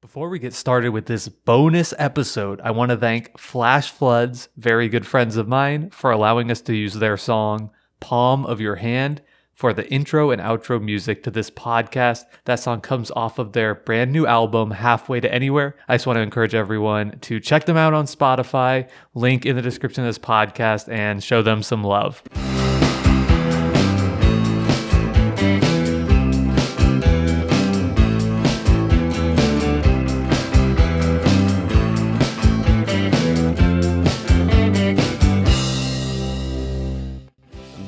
Before we get started with this bonus episode, I want to thank Flash Floods, very good friends of mine, for allowing us to use their song, Palm of Your Hand, for the intro and outro music to this podcast. That song comes off of their brand new album, Halfway to Anywhere. I just want to encourage everyone to check them out on Spotify, link in the description of this podcast, and show them some love.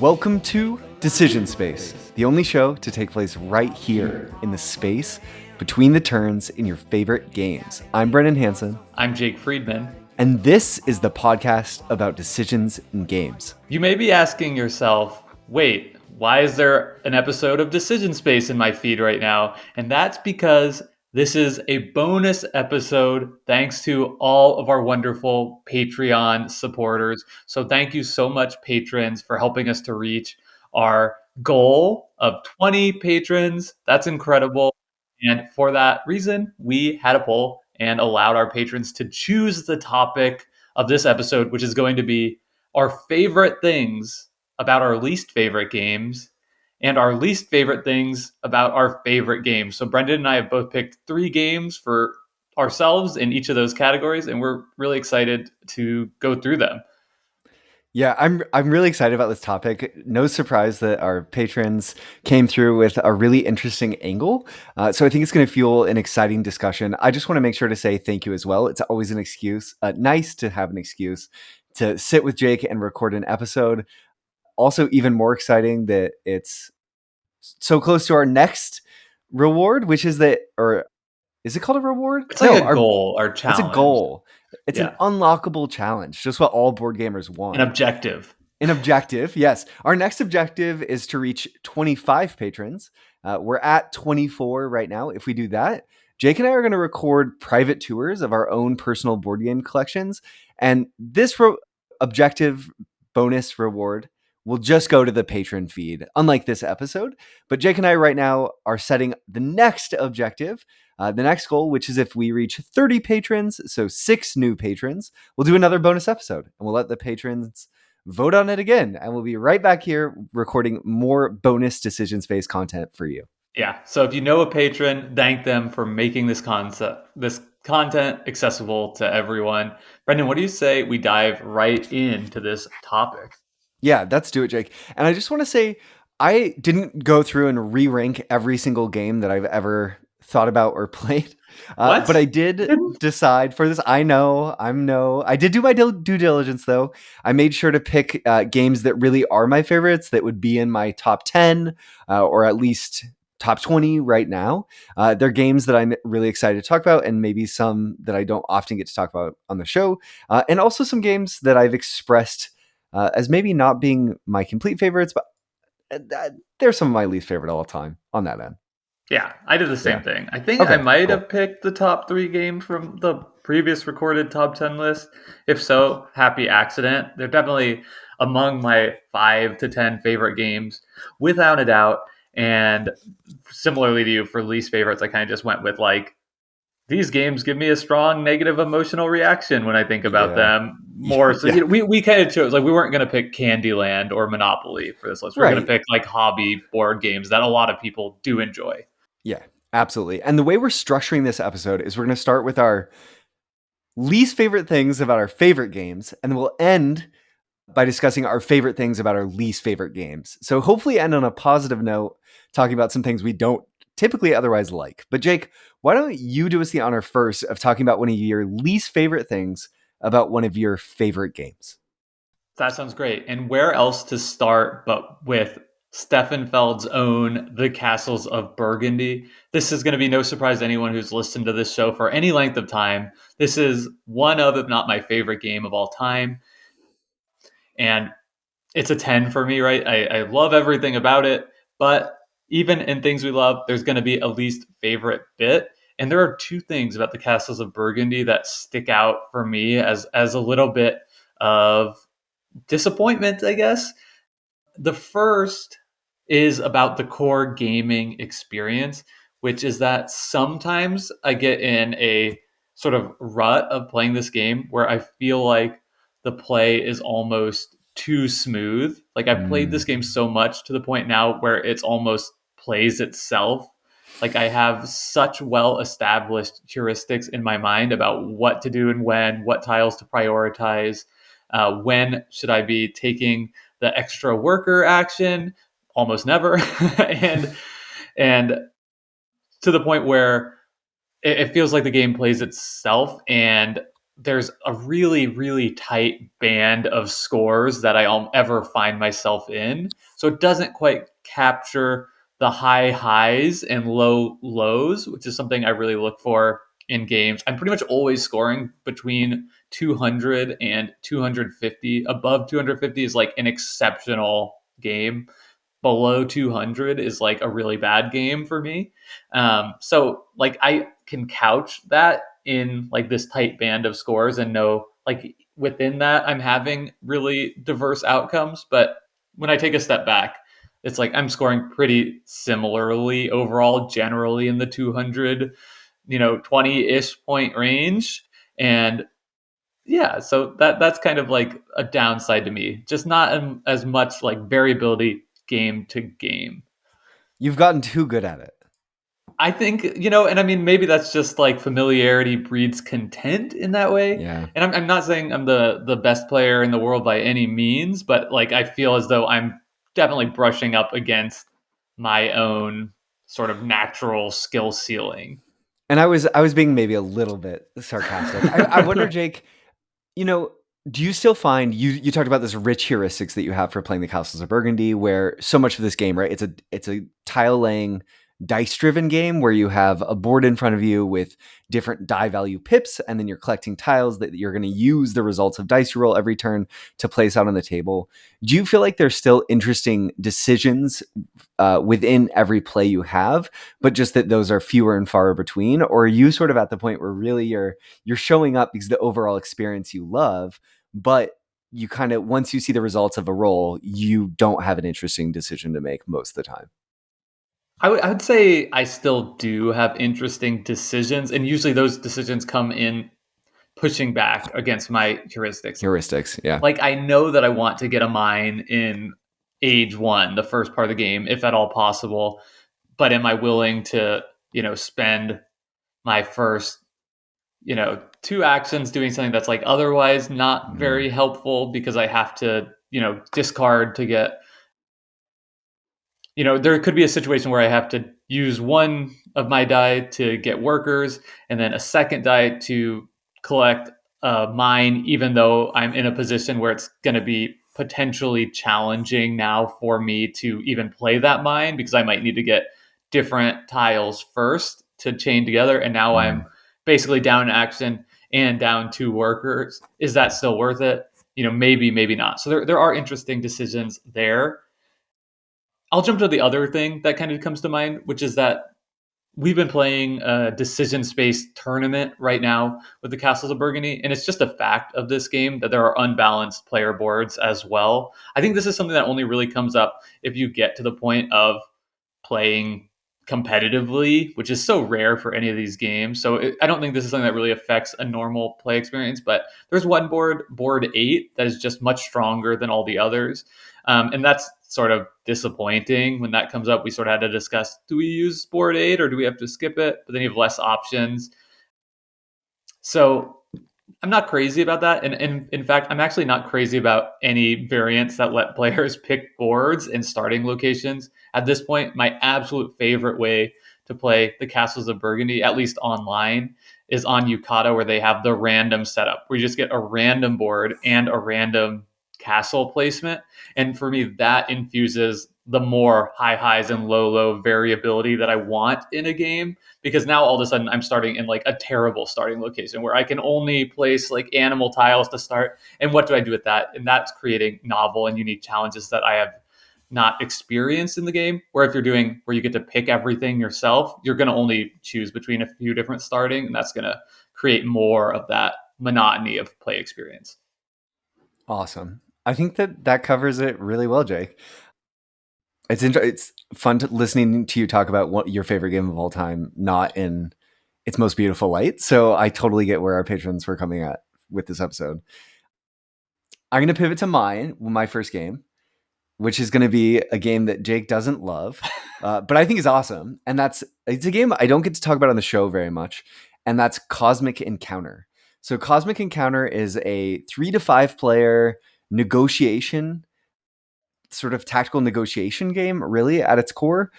Welcome to Decision Space, the only show to take place right here in the space between the turns in your favorite games. I'm Brendan Hansen. I'm Jake Friedman. And this is the podcast about decisions in games. You may be asking yourself, wait, why is there an episode of Decision Space in my feed right now? And that's because this is a bonus episode thanks to all of our wonderful Patreon supporters. So thank you so much, patrons, for helping us to reach our goal of 20 patrons. That's incredible. And for that reason, we had a poll and allowed our patrons to choose the topic of this episode, which is going to be our favorite things about our least favorite games and our least favorite things about our favorite games. So Brendan and I have both picked 3 games for ourselves in each of those categories, and we're really excited to go through them. Yeah, I'm really excited about this topic. No surprise that our patrons came through with a really interesting angle. So I think it's going to fuel an exciting discussion. I just want to make sure to say thank you as well. It's always an excuse, nice to have an excuse to sit with Jake and record an episode. Also, even more exciting that it's so close to our next reward, which is that, or is it called a reward? It's like a goal or challenge. It's a goal. It's an unlockable challenge, just what all board gamers want. An objective. An objective, yes. Our next objective is to reach 25 patrons. We're at 24 right now. If we do that, Jake and I are going to record private tours of our own personal board game collections. And this objective bonus reward will just go to the patron feed, unlike this episode. But Jake and I right now are setting the next objective, the next goal, which is if we reach 30 patrons, so 6 new patrons, we'll do another bonus episode and we'll let the patrons vote on it again. And we'll be right back here recording more bonus Decision Space content for you. Yeah. So if you know a patron, thank them for making this content accessible to everyone. Brendan, what do you say we dive right into this topic? Yeah, let's do it, Jake. And I just want to say, I didn't go through and re-rank every single game that I've ever thought about or played. But I did decide for this. I did do my due diligence, though. I made sure to pick games that really are my favorites, that would be in my top 10 or at least top 20 right now. They're games that I'm really excited to talk about, and maybe some that I don't often get to talk about on the show. And also some games that I've expressed as maybe not being my complete favorites, but they're some of my least favorite all the time on that end. Yeah, I did the same thing. I think I might have picked the top 3 games from the previous recorded top 10 list. If so, happy accident. They're definitely among my 5 to 10 favorite games, without a doubt. And similarly to you, for least favorites, I kind of just went with like, these games give me a strong negative emotional reaction when I think about them more. So we kind of chose, like, we weren't going to pick Candyland or Monopoly for this list. We're going to pick like hobby board games that a lot of people do enjoy. Yeah, absolutely. And the way we're structuring this episode is we're going to start with our least favorite things about our favorite games, and we'll end by discussing our favorite things about our least favorite games. So hopefully end on a positive note, talking about some things we don't typically otherwise like. But Jake, why don't you do us the honor first of talking about one of your least favorite things about one of your favorite games? That sounds great. And where else to start but with Steffenfeld's own The Castles of Burgundy. This is going to be no surprise to anyone who's listened to this show for any length of time. This is one of, if not my favorite game of all time. And it's a 10 for me, right? I love everything about it, but even in things we love, there's going to be a least favorite bit. And there are 2 things about The Castles of Burgundy that stick out for me as a little bit of disappointment, I guess. The first is about the core gaming experience, which is that sometimes I get in a sort of rut of playing this game where I feel like the play is almost too smooth. Like I've played this game so much to the point now where it's almost plays itself. Like I have such well established heuristics in my mind about what to do and when, what tiles to prioritize, when should I be taking the extra worker action, almost never, and and to the point where it feels like the game plays itself, and there's a really really tight band of scores that I ever find myself in, so it doesn't quite capture the high highs and low lows, which is something I really look for in games. I'm pretty much always scoring between 200 and 250. Above 250 is like an exceptional game. Below 200 is like a really bad game for me. So like I can couch that in like this tight band of scores and know like within that I'm having really diverse outcomes. But when I take a step back, it's like I'm scoring pretty similarly overall, generally in the 200, 20-ish point range. And yeah, so that's kind of like a downside to me. Just not as much like variability game to game. You've gotten too good at it. I think, and I mean, maybe that's just like familiarity breeds content in that way. Yeah. And I'm not saying I'm the best player in the world by any means, but like I feel as though I'm definitely brushing up against my own sort of natural skill ceiling. And I was being maybe a little bit sarcastic. I wonder, Jake, you know, do you still find you talked about this rich heuristics that you have for playing the Castles of Burgundy, where so much of this game, right? It's a tile laying, dice driven game where you have a board in front of you with different die value pips, and then you're collecting tiles that you're going to use the results of dice you roll every turn to place out on the table. Do you feel like there's still interesting decisions within every play you have, but just that those are fewer and far between? Or are you sort of at the point where really you're showing up because the overall experience you love, but you kind of, once you see the results of a roll, you don't have an interesting decision to make most of the time? I would say I still do have interesting decisions, and usually those decisions come in pushing back against my heuristics. Heuristics, yeah. Like I know that I want to get a mine in age one, the first part of the game, if at all possible. But am I willing to, spend my first, two actions doing something that's like otherwise not very helpful because I have to, discard to get, there could be a situation where I have to use one of my die to get workers and then a second die to collect mine, even though I'm in a position where it's going to be potentially challenging now for me to even play that mine because I might need to get different tiles first to chain together. And now I'm basically down in action and down two workers. Is that still worth it? Maybe, maybe not. So there are interesting decisions there. I'll jump to the other thing that kind of comes to mind, which is that we've been playing a decision space tournament right now with the Castles of Burgundy, and it's just a fact of this game that there are unbalanced player boards as well. I think this is something that only really comes up if you get to the point of playing competitively, which is so rare for any of these games. So I don't think this is something that really affects a normal play experience. But there's one board 8, that is just much stronger than all the others, and that's sort of disappointing. When that comes up, we sort of had to discuss: do we use board 8 or do we have to skip it? But then you have less options. So I'm not crazy about that. And in fact, I'm actually not crazy about any variants that let players pick boards and starting locations. At this point, my absolute favorite way to play the Castles of Burgundy, at least online, is on Yucata, where they have the random setup, where you just get a random board and a random castle placement. And for me, that infuses the more high highs and low variability that I want in a game, because now all of a sudden I'm starting in like a terrible starting location where I can only place like animal tiles to start. And what do I do with that? And that's creating novel and unique challenges that I have not experienced in the game. Where if you're doing where you get to pick everything yourself, you're going to only choose between a few different starting, and that's going to create more of that monotony of play experience. Awesome. I think that covers it really well, Jake. It's fun listening to you talk about what your favorite game of all time, not in its most beautiful light. So I totally get where our patrons were coming at with this episode. I'm going to pivot to my first game, which is going to be a game that Jake doesn't love, but I think is awesome. And it's a game I don't get to talk about on the show very much, and that's Cosmic Encounter. So Cosmic Encounter is a 3 to 5 player negotiation, sort of tactical negotiation game, really at its core.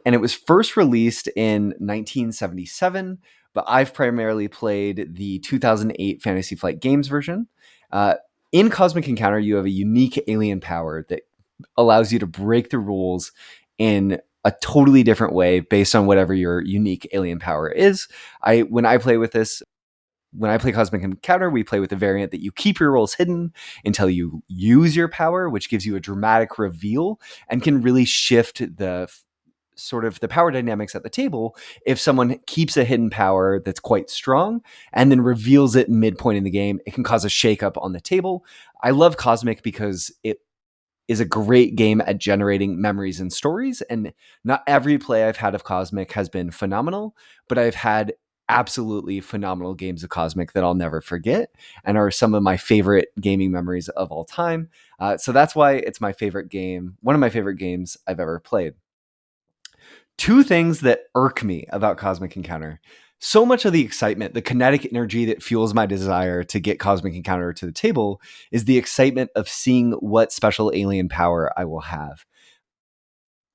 And it was first released in 1977, but I've primarily played the 2008 Fantasy Flight Games version. In Cosmic Encounter, you have a unique alien power that allows you to break the rules in a totally different way based on whatever your unique alien power is. When I play Cosmic Encounter, we play with the variant that you keep your rolls hidden until you use your power, which gives you a dramatic reveal and can really shift the power dynamics at the table if someone keeps a hidden power that's quite strong and then reveals it midpoint in the game. It can cause a shakeup on the table. I love Cosmic because it is a great game at generating memories and stories, and not every play I've had of Cosmic has been phenomenal, but I've had absolutely phenomenal games of Cosmic that I'll never forget and are some of my favorite gaming memories of all time. So that's why it's my favorite game, one of my favorite games I've ever played. Two things that irk me about Cosmic Encounter. So much of the excitement, the kinetic energy that fuels my desire to get Cosmic Encounter to the table is the excitement of seeing what special alien power I will have.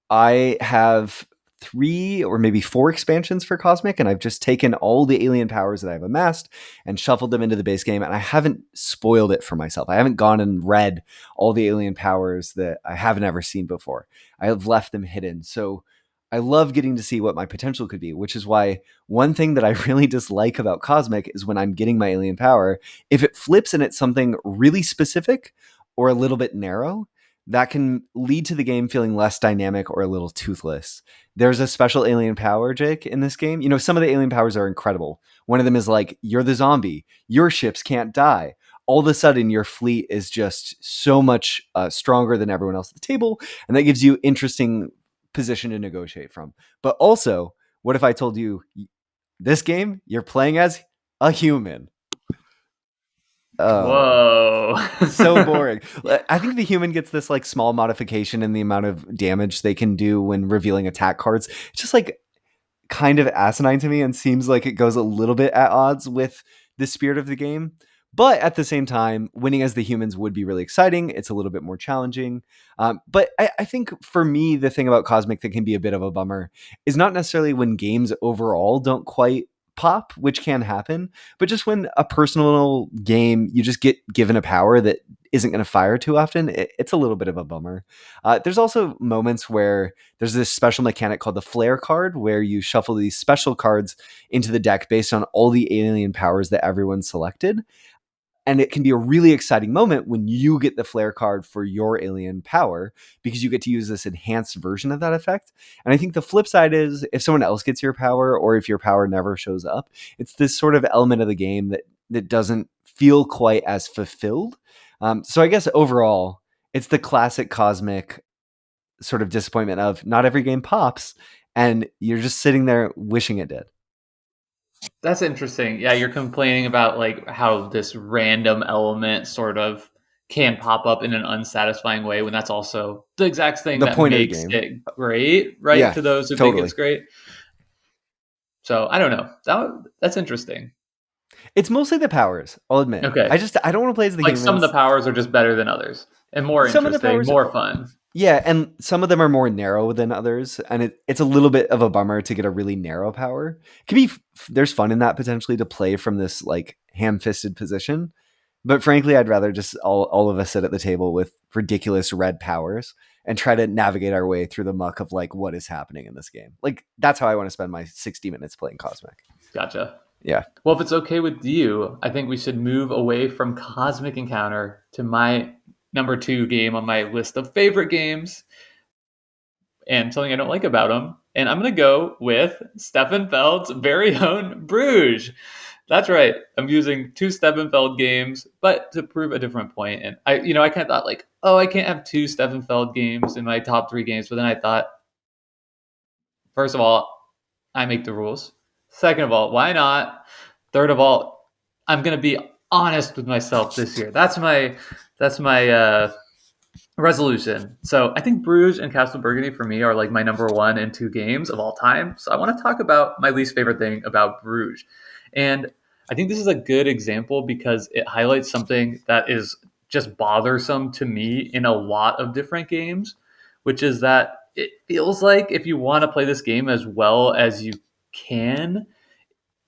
I have 3 or maybe 4 expansions for Cosmic, and I've just taken all the alien powers that I've amassed and shuffled them into the base game, and I haven't spoiled it for myself. I haven't gone and read all the alien powers that I haven't ever seen before. I have left them hidden. So I love getting to see what my potential could be, which is why one thing that I really dislike about Cosmic is when I'm getting my alien power, if it flips and it's something really specific or a little bit narrow, that can lead to the game feeling less dynamic or a little toothless. There's a special alien power, Jake, in this game. You know, some of the alien powers are incredible. One of them is like, you're the zombie. Your ships can't die. All of a sudden, your fleet is just so much stronger than everyone else at the table. And that gives you interesting position to negotiate from. But also, what if I told you this game, you're playing as a human? Whoa. So boring. I think the human gets this like small modification in the amount of damage they can do when revealing attack cards. It's just like kind of asinine to me and seems like it goes a little bit at odds with the spirit of the game. But at the same time, winning as the humans would be really exciting. It's a little bit more challenging. But I think for me, the thing about Cosmic that can be a bit of a bummer is not necessarily when games overall don't quite pop, which can happen, but just when a personal game, you just get given a power that isn't going to fire too often, it's a little bit of a bummer. There's also moments where there's this special mechanic called the flare card where you shuffle these special cards into the deck based on all the alien powers that everyone selected. And it can be a really exciting moment when you get the flare card for your alien power because you get to use this enhanced version of that effect. And I think the flip side is if someone else gets your power or if your power never shows up, it's this sort of element of the game that doesn't feel quite as fulfilled. So I guess overall, it's the classic Cosmic sort of disappointment of not every game pops and you're just sitting there wishing it did. That's interesting. Yeah, you're complaining about like how this random element sort of can pop up in an unsatisfying way when that's also the exact thing The that point of the makes game. it great, right? Yeah, To those who think totally. it's great. So I don't know. That's interesting. It's mostly the powers, I'll admit. Okay. I don't want to play as the Like humans. some of the powers are just better than others and more Some of the interesting, powers, more fun. yeah, and some of them are more narrow than others, and it's a little bit of a bummer to get a really narrow power. It can be there's fun in that potentially to play from this like ham-fisted position, but frankly, I'd rather just all of us sit at the table with ridiculous red powers and try to navigate our way through the muck of like what is happening in this game. Like that's how I want to spend my 60 minutes playing Cosmic. Gotcha. Yeah. Well, if it's okay with you, I think we should move away from Cosmic Encounter to my number 2 game on my list of favorite games and something I don't like about them. And I'm going to go with Stefan Feld's very own Bruges. That's right. I'm using 2 Steppenfeld games, but to prove a different point. And I kind of thought like, oh, I can't have 2 Steppenfeld games in my top 3 games. But then I thought, first of all, I make the rules. Second of all, why not? Third of all, I'm gonna be honest with myself this year. That's my resolution. So I think Bruges and Castle Burgundy for me are like my number 1 and 2 games of all time. So I want to talk about my least favorite thing about Bruges. And I think this is a good example because it highlights something that is just bothersome to me in a lot of different games, which is that it feels like if you want to play this game as well as you can,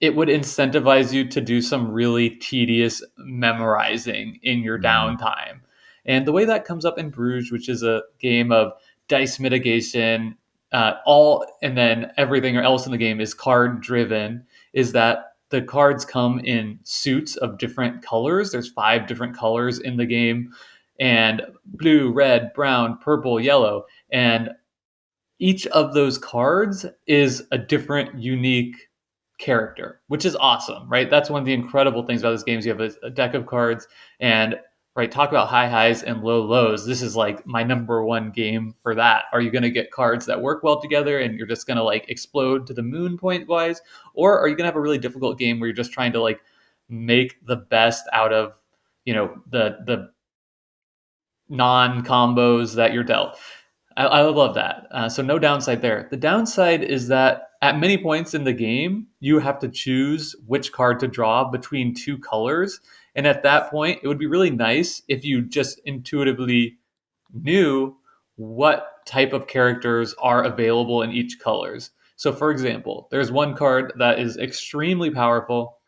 it would incentivize you to do some really tedious memorizing in your downtime. And the way that comes up in Bruges, which is a game of dice mitigation, all and then everything else in the game is card driven, is that the cards come in suits of different colors. There's 5 different colors in the game, and blue, red, brown, purple, yellow. And each of those cards is a different, unique character, which is awesome, right? That's one of the incredible things about this game is you have a deck of cards, and right, talk about high highs and low lows. This is like my number 1 game for that. Are you going to get cards that work well together and you're just going to like explode to the moon point wise, or are you going to have a really difficult game where you're just trying to like make the best out of the non combos that you're dealt? I love that. So no downside there. The downside is that at many points in the game, you have to choose which card to draw between 2 colors. And at that point, it would be really nice if you just intuitively knew what type of characters are available in each colors. So for example, there's one card that is extremely powerful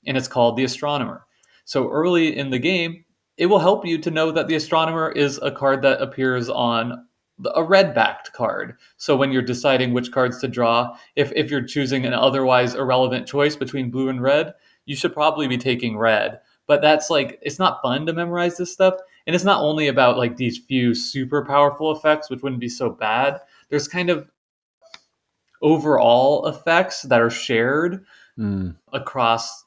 and it's called the Astronomer. So early in the game, it will help you to know that the Astronomer is a card that appears on a red backed card. So when you're deciding which cards to draw, if you're choosing an otherwise irrelevant choice between blue and red, you should probably be taking red. But that's like, it's not fun to memorize this stuff. And it's not only about like these few super powerful effects, which wouldn't be so bad. There's kind of overall effects that are shared across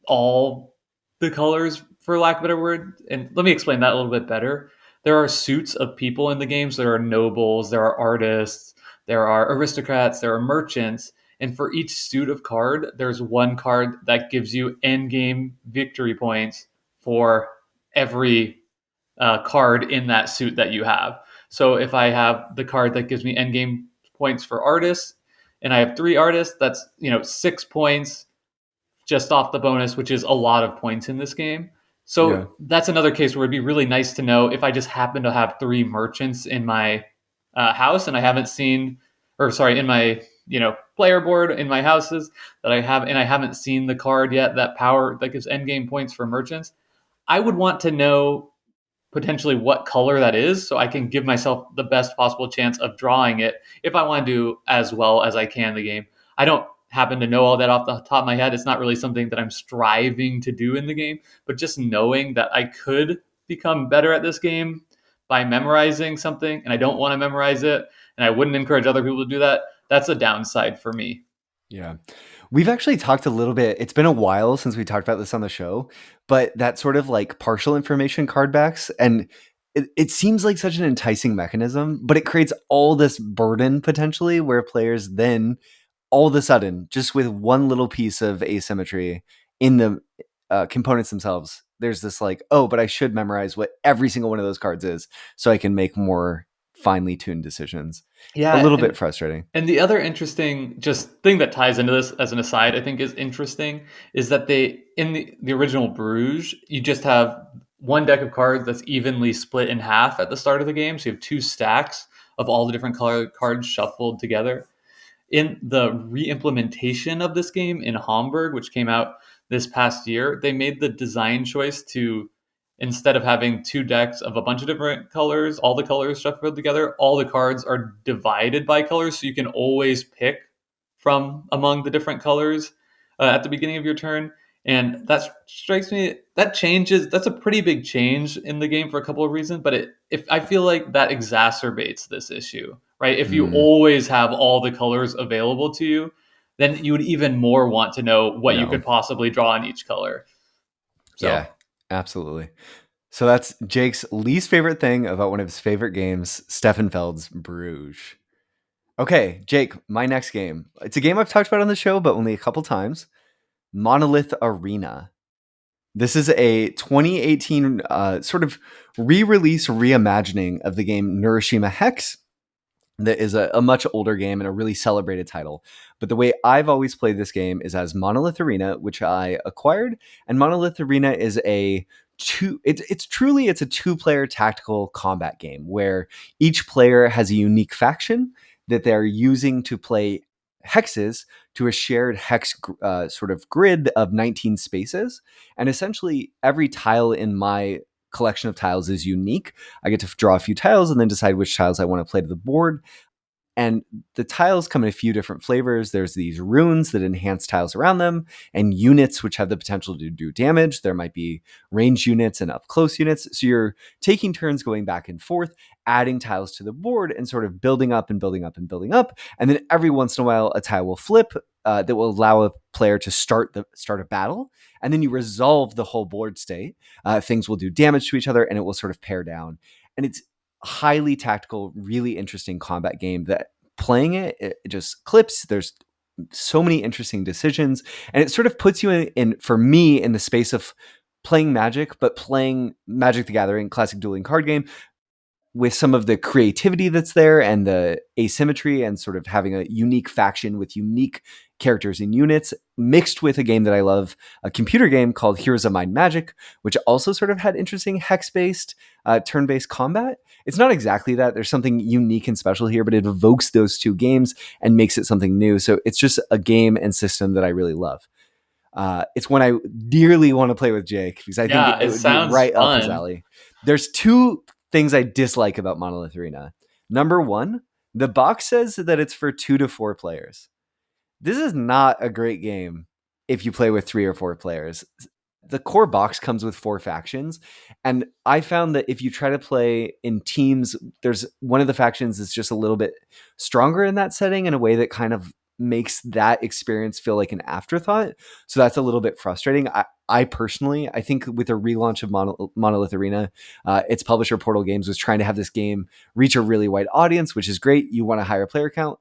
all the colors, for lack of a better word. And let me explain that a little bit better. There are suits of people in the games. There are nobles, there are artists, there are aristocrats, there are merchants. And for each suit of card, there's one card that gives you end game victory points for every card in that suit that you have. So if I have the card that gives me end game points for artists, and I have 3 artists, that's 6 points just off the bonus, which is a lot of points in this game. So that's another case where it'd be really nice to know if I just happen to have 3 merchants in my house and I haven't seen, or sorry, in my player board in my houses that I have, and I haven't seen the card yet that gives end game points for merchants. I would want to know potentially what color that is so I can give myself the best possible chance of drawing it if I want to do as well as I can in the game. I don't happen to know all that off the top of my head. It's not really something that I'm striving to do in the game, but just knowing that I could become better at this game by memorizing something, and I don't want to memorize it, and I wouldn't encourage other people to do that, that's a downside for me. Yeah. We've actually talked a little bit. It's been a while since we talked about this on the show, but that sort of like partial information card backs, and it seems like such an enticing mechanism, but it creates all this burden potentially where players then all of a sudden, just with one little piece of asymmetry in the components themselves, there's this like, oh, but I should memorize what every single one of those cards is so I can make more finely tuned decisions. Yeah, a little bit frustrating. And the other interesting just thing that ties into this as an aside, I think is interesting, is that they in the original Bruges, you just have one deck of cards that's evenly split in half at the start of the game. So you have 2 stacks of all the different color cards shuffled together. In the re-implementation of this game in Hamburg, which came out this past year, they made the design choice to, instead of having 2 decks of a bunch of different colors, all the colors shuffled together, all the cards are divided by colors, so you can always pick from among the different colors at the beginning of your turn. And that strikes me, that's a pretty big change in the game for a couple of reasons, but if I feel like that exacerbates this issue, right? If you always have all the colors available to you, then you would even more want to know what you No. could possibly draw in each color. So. Yeah, absolutely. So that's Jake's least favorite thing about one of his favorite games, Steffenfeld's Bruges. Okay, Jake, my next game. It's a game I've talked about on the show, but only a couple times. Monolith Arena. This is a 2018 sort of re-release, reimagining of the game Neuroshima Hex. That is a much older game and a really celebrated title. But the way I've always played this game is as Monolith Arena, which I acquired. And Monolith Arena is it's truly a two-player tactical combat game where each player has a unique faction that they're using to play hexes to a shared hex sort of grid of 19 spaces. And essentially every tile in my collection of tiles is unique. I get to draw a few tiles and then decide which tiles I want to play to the board. And the tiles come in a few different flavors. There's these runes that enhance tiles around them, and units which have the potential to do damage. There might be range units and up close units. So you're taking turns going back and forth, adding tiles to the board and sort of building up and building up and building up. And then every once in a while, a tile will flip that will allow a player to start a battle. And then you resolve the whole board state. Things will do damage to each other, and it will sort of pare down. And it's highly tactical, really interesting combat game that playing it just clips. There's so many interesting decisions, and it sort of puts you in for me in the space of playing Magic, but playing Magic the Gathering, classic dueling card game, with some of the creativity that's there and the asymmetry and sort of having a unique faction with unique characters and units mixed with a game that I love, a computer game called Heroes of Might and Magic, which also sort of had interesting hex-based, turn-based combat. It's not exactly that. There's something unique and special here, but it evokes those two games and makes it something new. So it's just a game and system that I really love. It's one I dearly want to play with Jake because I think it would be right up his alley. There's two things I dislike about Monolith Arena. Number one, the box says that it's for 2 to 4 players. This is not a great game if you play with 3 or 4 players. The core box comes with 4 factions, and I found that if you try to play in teams, there's one of the factions that's just a little bit stronger in that setting in a way that kind of makes that experience feel like an afterthought. So that's a little bit frustrating. I personally, I think with a relaunch of Monolith Arena, its publisher Portal Games was trying to have this game reach a really wide audience, which is great. You want a higher player count.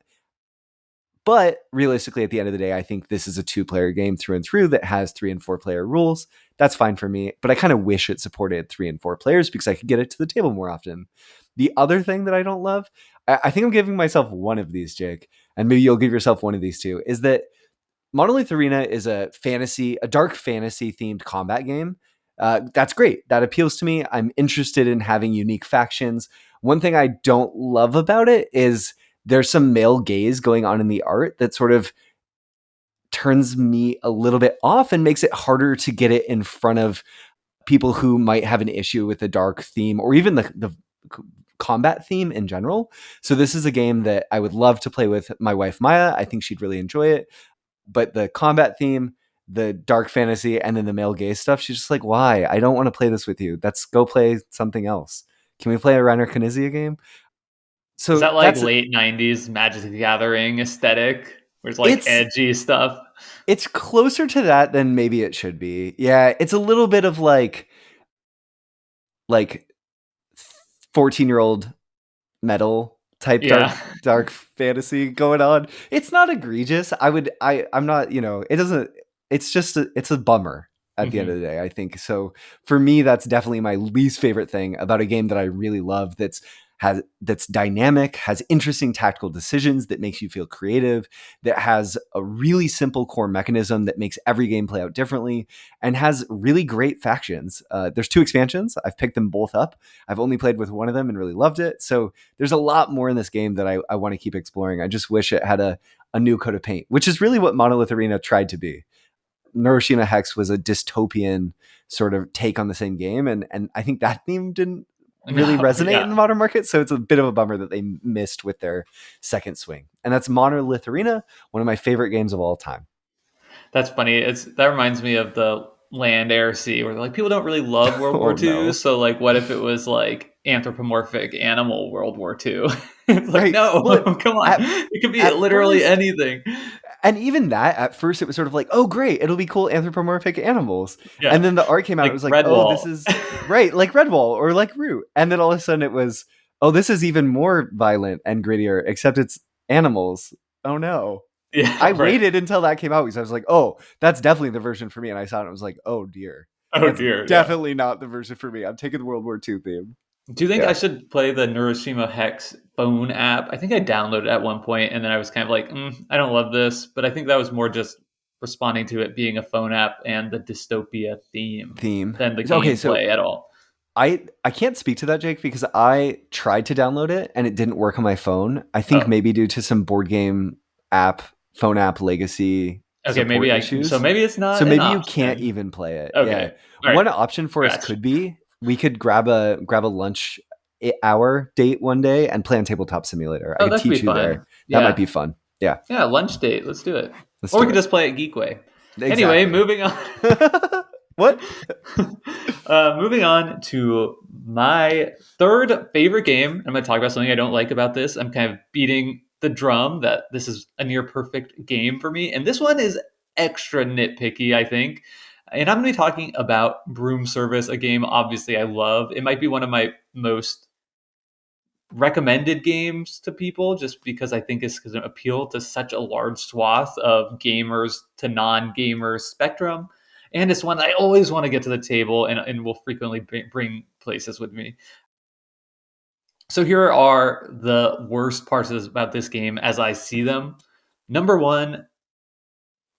But realistically, at the end of the day, I think this is a 2-player game through and through that has 3 and 4 player rules. That's fine for me. But I kind of wish it supported 3 and 4 players because I could get it to the table more often. The other thing that I don't love, I think I'm giving myself one of these, Jake, and maybe you'll give yourself one of these too, is that Monolith Arena is a dark fantasy themed combat game. That's great. That appeals to me. I'm interested in having unique factions. One thing I don't love about it is there's some male gaze going on in the art that sort of turns me a little bit off and makes it harder to get it in front of people who might have an issue with the dark theme or even the combat theme in general. So this is a game that I would love to play with my wife, Maya. I think she'd really enjoy it. But the combat theme, the dark fantasy, and then the male gaze stuff, she's just like, why? I don't want to play this with you. Let's go play something else. Can we play a Reiner Knizia game? So is that like late 90s Magic the Gathering aesthetic? Where it's like edgy stuff? It's closer to that than maybe it should be. Yeah, it's a little bit of like 14-year-old metal type dark fantasy going on. It's not egregious. I'm not, it doesn't, it's just, it's a bummer at the end of the day, I think. So for me, that's definitely my least favorite thing about a game that I really love that's dynamic, has interesting tactical decisions, that makes you feel creative, that has a really simple core mechanism that makes every game play out differently, and has really great factions. There's 2 expansions. I've picked them both up. I've only played with one of them and really loved it. So there's a lot more in this game that I want to keep exploring. I just wish it had a new coat of paint, which is really what Monolith Arena tried to be. Neuroshima Hex was a dystopian sort of take on the same game, and I think that theme didn't really resonate in the modern market. So it's a bit of a bummer that they missed with their second swing. And that's Monolith Arena, one of my favorite games of all time. That's funny. That reminds me of the Land, Air, Sea, where like people don't really love World War II. No. So like, what if it was like anthropomorphic animal World War II? It's like, right. No, well, come on. It could be literally anything. And even that, at first, it was sort of like, oh, great, it'll be cool anthropomorphic animals. Yeah. And then the art came out, Like it was like, oh, this Redwall. is right, like Redwall or like Root. And then all of a sudden it was, oh, this is even more violent and grittier, except it's animals. Oh no. I Yeah, right. waited until that came out because I was like, oh, that's definitely the version for me. And I saw it and I was like, oh dear. Oh That's dear, yeah. definitely not the version for me. I'm taking the World War II theme. Do you think Yeah. I should play the Neuroshima Hex phone app? I think I downloaded it at one point, and then I was kind of like, I don't love this. But I think that was more just responding to it being a phone app and the dystopia theme Theme. than the Okay, so gameplay at all. I can't speak to that, Jake, because I tried to download it and it didn't work on my phone. I think Oh, maybe due to some board game app, phone app legacy okay. support So issues. maybe it's So not an maybe you can't option. even play it. Yeah. Okay. All right. One option for us Scratch. could be we could grab a lunch hour date one day and play on Tabletop Simulator. I Oh, could that could be teach you there. fun. That might Yeah. be fun. Yeah. Yeah. Lunch date. Let's do it. Let's Or we do could it. just play it Geekway. Anyway, Exactly. moving on. What? Moving on to my third favorite game. I'm going to talk about something I don't like about this. I'm kind of beating the drum that this is a near perfect game for me. And this one is extra nitpicky, I think. And I'm going to be talking about Broom Service, a game obviously I love. It might be one of my most recommended games to people just because I think it's going to appeal to such a large swath of gamers to non-gamers spectrum. And it's one I always want to get to the table and will frequently bring places with me. So here are the worst parts about this game as I see them. Number one,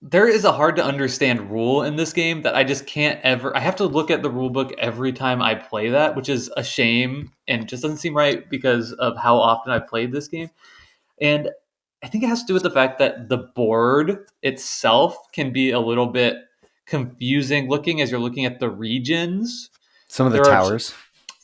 there is a hard to understand rule in this game that I just can't ever. I have to look at the rule book every time I play that, which is a shame and just doesn't seem right because of how often I've played this game. And I think it has to do with the fact that the board itself can be a little bit confusing looking as you're looking at the regions. Some of the There are towers.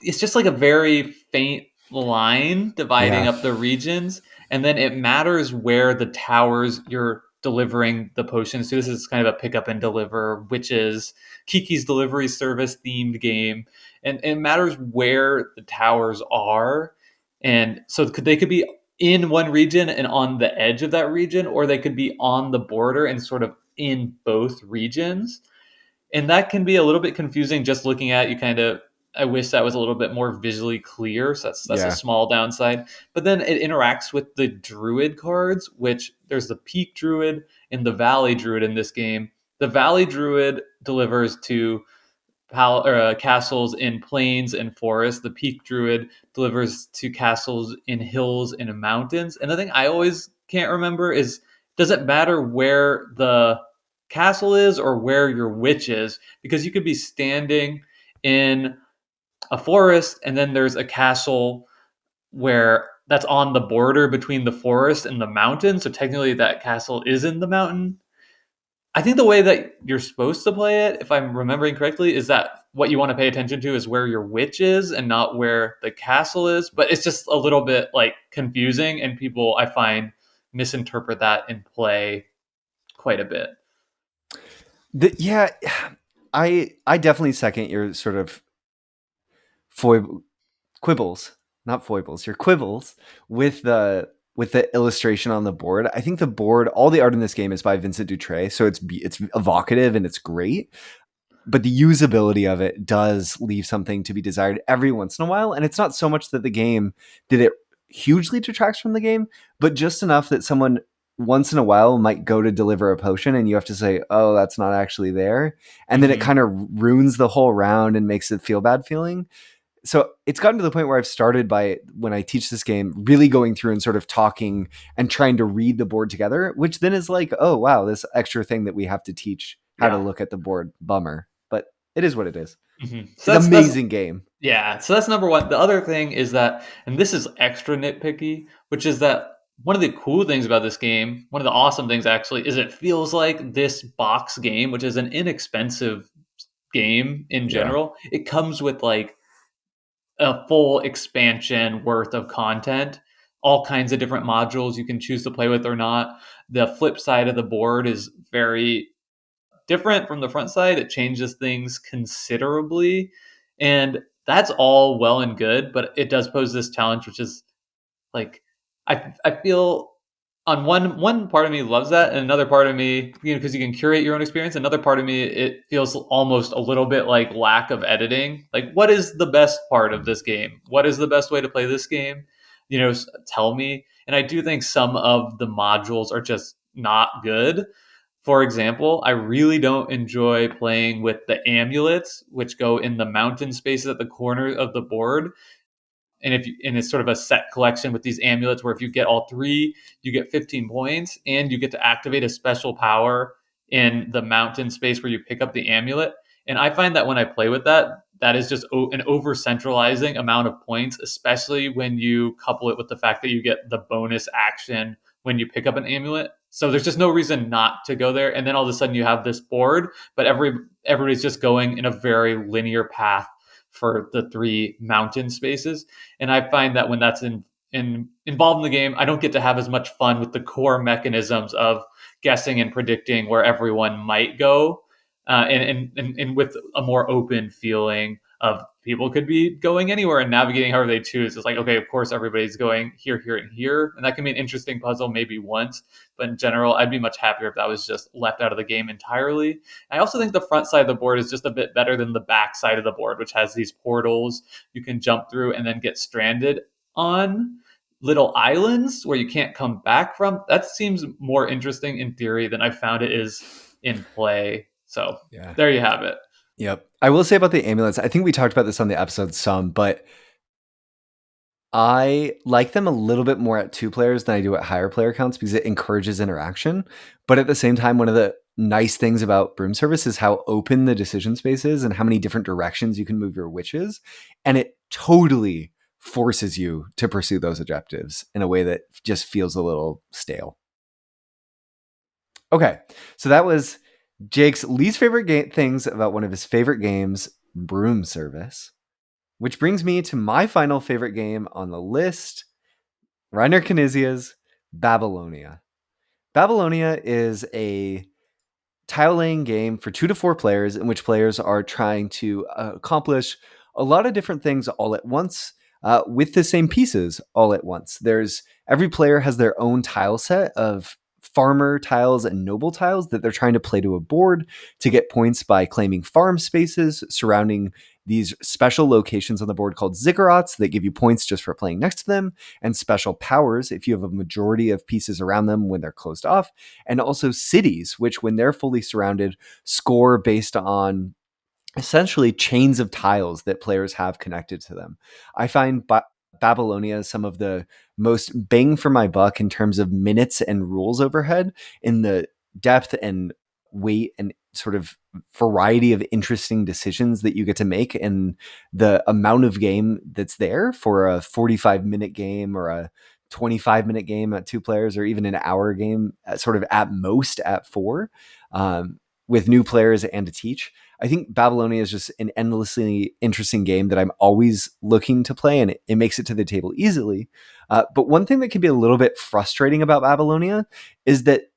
It's just like a very faint line dividing Yeah. up the regions, and then it matters where the towers you're delivering the potions to. This is kind of a pick up and deliver, which is Kiki's Delivery Service themed game, and it matters where the towers are, and so they could be in one region and on the edge of that region, or they could be on the border and sort of in both regions, and that can be a little bit confusing just looking at you. Kind of, I wish that was a little bit more visually clear, so that's a Yeah. small downside. But then it interacts with the druid cards, which there's the peak druid and the valley druid in this game. The valley druid delivers to castles in plains and forests. The peak druid delivers to castles in hills and in mountains. And the thing I always can't remember is, does it matter where the castle is or where your witch is? Because you could be standing in a forest and then there's a castle where that's on the border between the forest and the mountain. So technically that castle is in the mountain. I think the way that you're supposed to play it, if I'm remembering correctly, is that what you want to pay attention to is where your witch is and not where the castle is. But it's just a little bit like confusing, and people I find misinterpret that in play quite a bit. Yeah, I definitely second your sort of quibbles, not foibles, your quibbles with the illustration on the board. I think the board, all the art in this game is by Vincent Dutray, so it's evocative and it's great. But the usability of it does leave something to be desired every once in a while. And it's not so much that the game did it hugely detracts from the game, but just enough that someone once in a while might go to deliver a potion and you have to say, oh, that's not actually there. And then it Mm-hmm. kind of ruins the whole round and makes it feel bad feeling. So it's gotten to the point where I've started by, when I teach this game, really going through and sort of talking and trying to read the board together, which then is like, oh, wow, this extra thing that we have to teach how to Yeah. look at the board. Bummer. But it is what it is. Mm-hmm. So It's an that's amazing game. yeah. So that's number one. The other thing is that, and this is extra nitpicky, which is that one of the cool things about this game, one of the awesome things actually, is it feels like this box game, which is an inexpensive game in Yeah. general. It comes with like a full expansion worth of content, all kinds of different modules you can choose to play with or not. The flip side of the board is very different from the front side. It changes things considerably. And that's all well and good, but it does pose this challenge, which is like, I feel on one part of me loves that, and another part of me, because you can curate your own experience. Another part of me, it feels almost a little bit like lack of editing. Like, what is the best part of this game? What is the best way to play this game? Tell me. And I do think some of the modules are just not good. For example, I really don't enjoy playing with the amulets, which go in the mountain spaces at the corner of the board. And it's sort of a set collection with these amulets where if you get all three, you get 15 points, and you get to activate a special power in the mountain space where you pick up the amulet. And I find that when I play with that, that is just an over centralizing amount of points, especially when you couple it with the fact that you get the bonus action when you pick up an amulet. So there's just no reason not to go there. And then all of a sudden you have this board, but everybody's just going in a very linear path for the three mountain spaces. And I find that when that's involved in the game, I don't get to have as much fun with the core mechanisms of guessing and predicting where everyone might go, and with a more open feeling of people could be going anywhere and navigating however they choose. It's like, okay, of course everybody's going here, here, and here, and that can be an interesting puzzle maybe once, but in general, I'd be much happier if that was just left out of the game entirely. I also think the front side of the board is just a bit better than the back side of the board, which has these portals you can jump through and then get stranded on little islands where you can't come back from. That seems more interesting in theory than I found it is in play. So yeah, there you have it. Yep. I will say about the amulets, I think we talked about this on the episode some, but I like them a little bit more at 2 players than I do at higher player counts because it encourages interaction. But at the same time, one of the nice things about Broom Service is how open the decision space is and how many different directions you can move your witches. And it totally forces you to pursue those objectives in a way that just feels a little stale. Okay, so that was Jake's least favorite things about one of his favorite games, Broom Service. Which brings me to my final favorite game on the list, Reiner Knizia's Babylonia. Babylonia is a tile-laying game for 2 to 4 players in which players are trying to accomplish a lot of different things all at once with the same pieces all at once. Every player has their own tile set of farmer tiles and noble tiles that they're trying to play to a board to get points by claiming farm spaces surrounding these special locations on the board called ziggurats that give you points just for playing next to them, and special powers if you have a majority of pieces around them when they're closed off, and also cities, which when they're fully surrounded score based on essentially chains of tiles that players have connected to them. I find Babylonia is some of the most bang for my buck in terms of minutes and rules overhead in the depth and weight and sort of variety of interesting decisions that you get to make, and the amount of game that's there for a 45-minute game or a 25-minute game at 2 players, or even an hour game sort of at most at 4, with new players and to teach. I think Babylonia is just an endlessly interesting game that I'm always looking to play, and it makes it to the table easily. But one thing that can be a little bit frustrating about Babylonia is that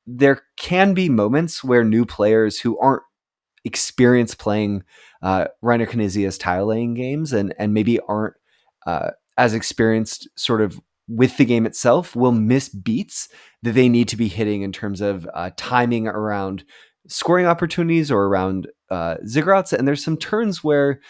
there can be moments where new players who aren't experienced playing Reiner Knizia's tile-laying games and maybe aren't as experienced sort of with the game itself will miss beats that they need to be hitting in terms of timing around scoring opportunities or around ziggurats. And there's some turns where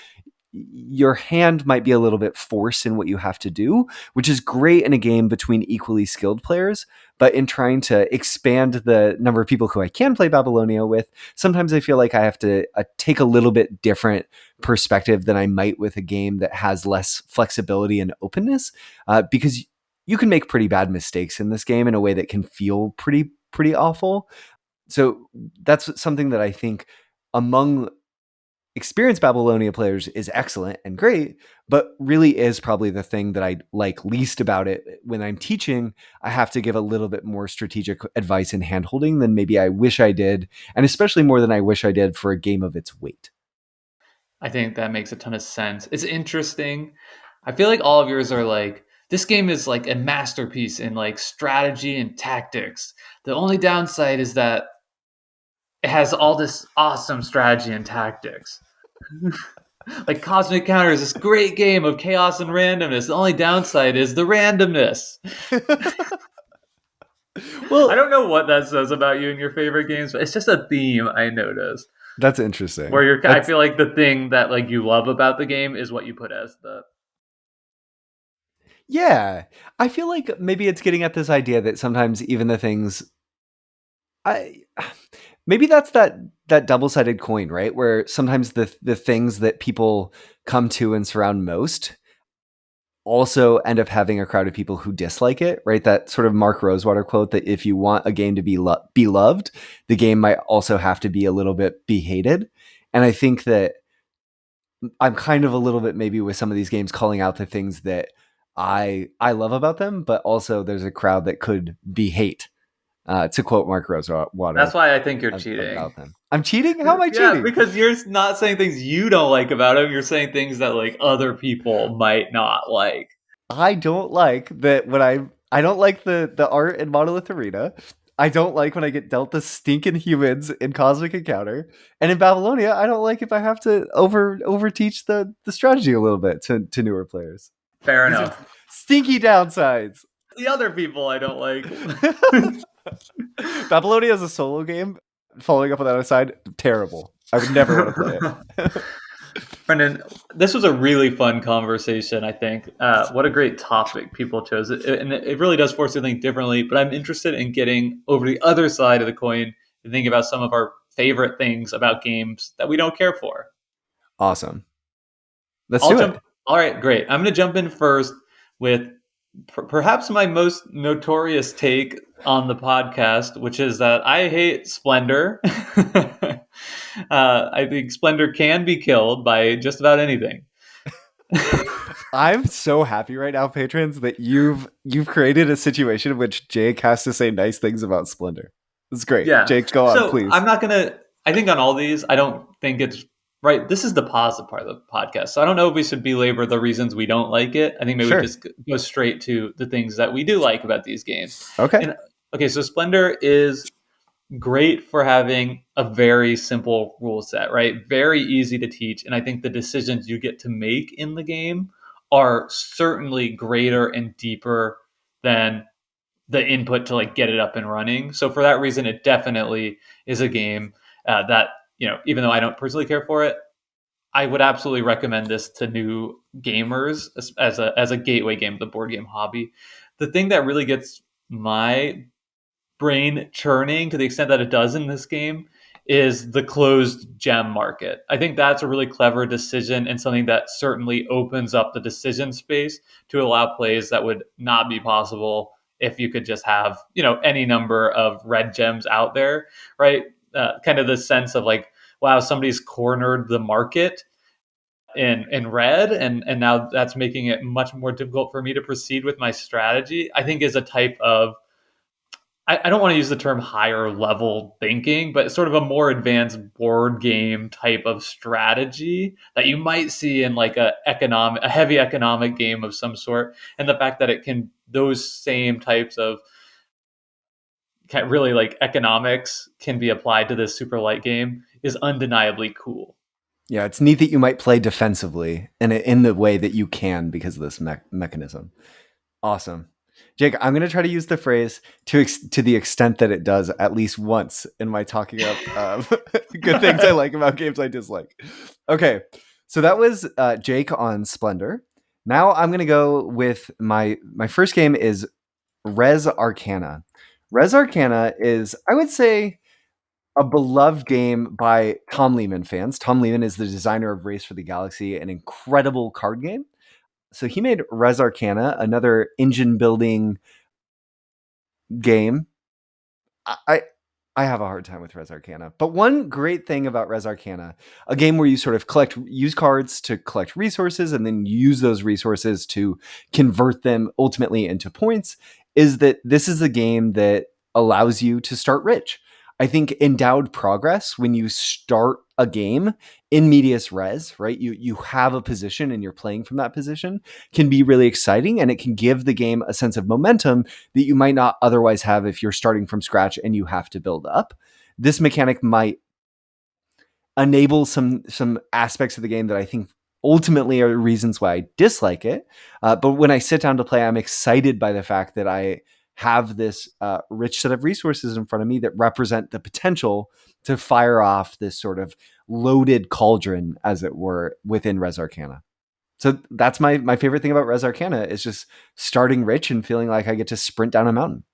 your hand might be a little bit forced in what you have to do, which is great in a game between equally skilled players. But in trying to expand the number of people who I can play Babylonia with, sometimes I feel like I have to take a little bit different perspective than I might with a game that has less flexibility and openness, because you can make pretty bad mistakes in this game in a way that can feel pretty awful. So that's something that I think among experienced Babylonia players is excellent and great, but really is probably the thing that I like least about it. When I'm teaching, I have to give a little bit more strategic advice and handholding than maybe I wish I did, and especially more than I wish I did for a game of its weight. I think that makes a ton of sense. It's interesting. I feel like all of yours are like, this game is like a masterpiece in like strategy and tactics. The only downside is that it has all this awesome strategy and tactics. Like Cosmic Counter is this great game of chaos and randomness. The only downside is the randomness. I don't know what that says about you and your favorite games, but it's just a theme I noticed. That's interesting. Where I feel like the thing that like you love about the game is what you put as the. Yeah, I feel like maybe it's getting at this idea that sometimes even the things I maybe that's that double-sided coin, right? Where sometimes the things that people come to and surround most also end up having a crowd of people who dislike it, right? That sort of Mark Rosewater quote that if you want a game to be loved, the game might also have to be a little bit be hated. And I think that I'm kind of a little bit maybe with some of these games calling out the things that I love about them, but also there's a crowd that could be hate. To quote Mark Rosewater. That's why I think you're cheating. About them. I'm cheating? How am I cheating? Yeah, because you're not saying things you don't like about them. You're saying things that like other people might not like. I don't like that when I don't like the art in Monolith Arena. I don't like when I get dealt the stinking humans in Cosmic Encounter. And in Babylonia, I don't like if I have to overteach the strategy a little bit to newer players. Fair enough. Stinky downsides. The other people I don't like. Babylonia is a solo game. Following up on that aside, terrible. I would never want to play it. Brendan, this was a really fun conversation, I think. What a great topic people chose. And it really does force you to think differently, but I'm interested in getting over the other side of the coin and think about some of our favorite things about games that we don't care for. Awesome. Let's do it. All right, great. I'm going to jump in first with perhaps my most notorious take on the podcast, which is that I hate Splendor. I think Splendor can be killed by just about anything. I'm so happy right now, patrons, that you've created a situation in which Jake has to say nice things about Splendor. It's great. Yeah. Jake, go on, please. I'm not going to... I think on all these, I don't think it's... Right, this is the positive part of the podcast. So I don't know if we should belabor the reasons we don't like it. I think maybe we just go straight to the things that we do like about these games. Okay. So Splendor is great for having a very simple rule set, right? Very easy to teach. And I think the decisions you get to make in the game are certainly greater and deeper than the input to like get it up and running. So for that reason, it definitely is a game that, even though I don't personally care for it, I would absolutely recommend this to new gamers as a gateway game, the board game hobby. The thing that really gets my brain churning to the extent that it does in this game is the closed gem market. I think that's a really clever decision and something that certainly opens up the decision space to allow plays that would not be possible if you could just have, any number of red gems out there, right? Kind of the sense of like, wow, somebody's cornered the market in red, and now that's making it much more difficult for me to proceed with my strategy, I think is a type of, I don't want to use the term higher level thinking, but sort of a more advanced board game type of strategy that you might see in like a heavy economic game of some sort. And the fact that those same types of really like economics can be applied to this super light game is undeniably cool. Yeah, it's neat that you might play defensively in the way that you can because of this mechanism. Awesome. Jake, I'm going to try to use the phrase to the extent that it does at least once in my talking up good things I like about games I dislike. Okay, so that was Jake on Splendor. Now I'm going to go with my first game is Res Arcana. Res Arcana is, I would say, a beloved game by Tom Lehman fans. Tom Lehman is the designer of Race for the Galaxy, an incredible card game. So he made Res Arcana, another engine building game. I have a hard time with Res Arcana. But one great thing about Res Arcana, a game where you sort of use cards to collect resources and then use those resources to convert them ultimately into points, is that this is a game that allows you to start rich. I think endowed progress, when you start a game in medias res, right? You have a position and you're playing from that position, can be really exciting, and it can give the game a sense of momentum that you might not otherwise have if you're starting from scratch and you have to build up. This mechanic might enable some aspects of the game that I think ultimately are reasons why I dislike it. But when I sit down to play, I'm excited by the fact that I have this rich set of resources in front of me that represent the potential to fire off this sort of loaded cauldron, as it were, within Res Arcana. So that's my favorite thing about Res Arcana is just starting rich and feeling like I get to sprint down a mountain.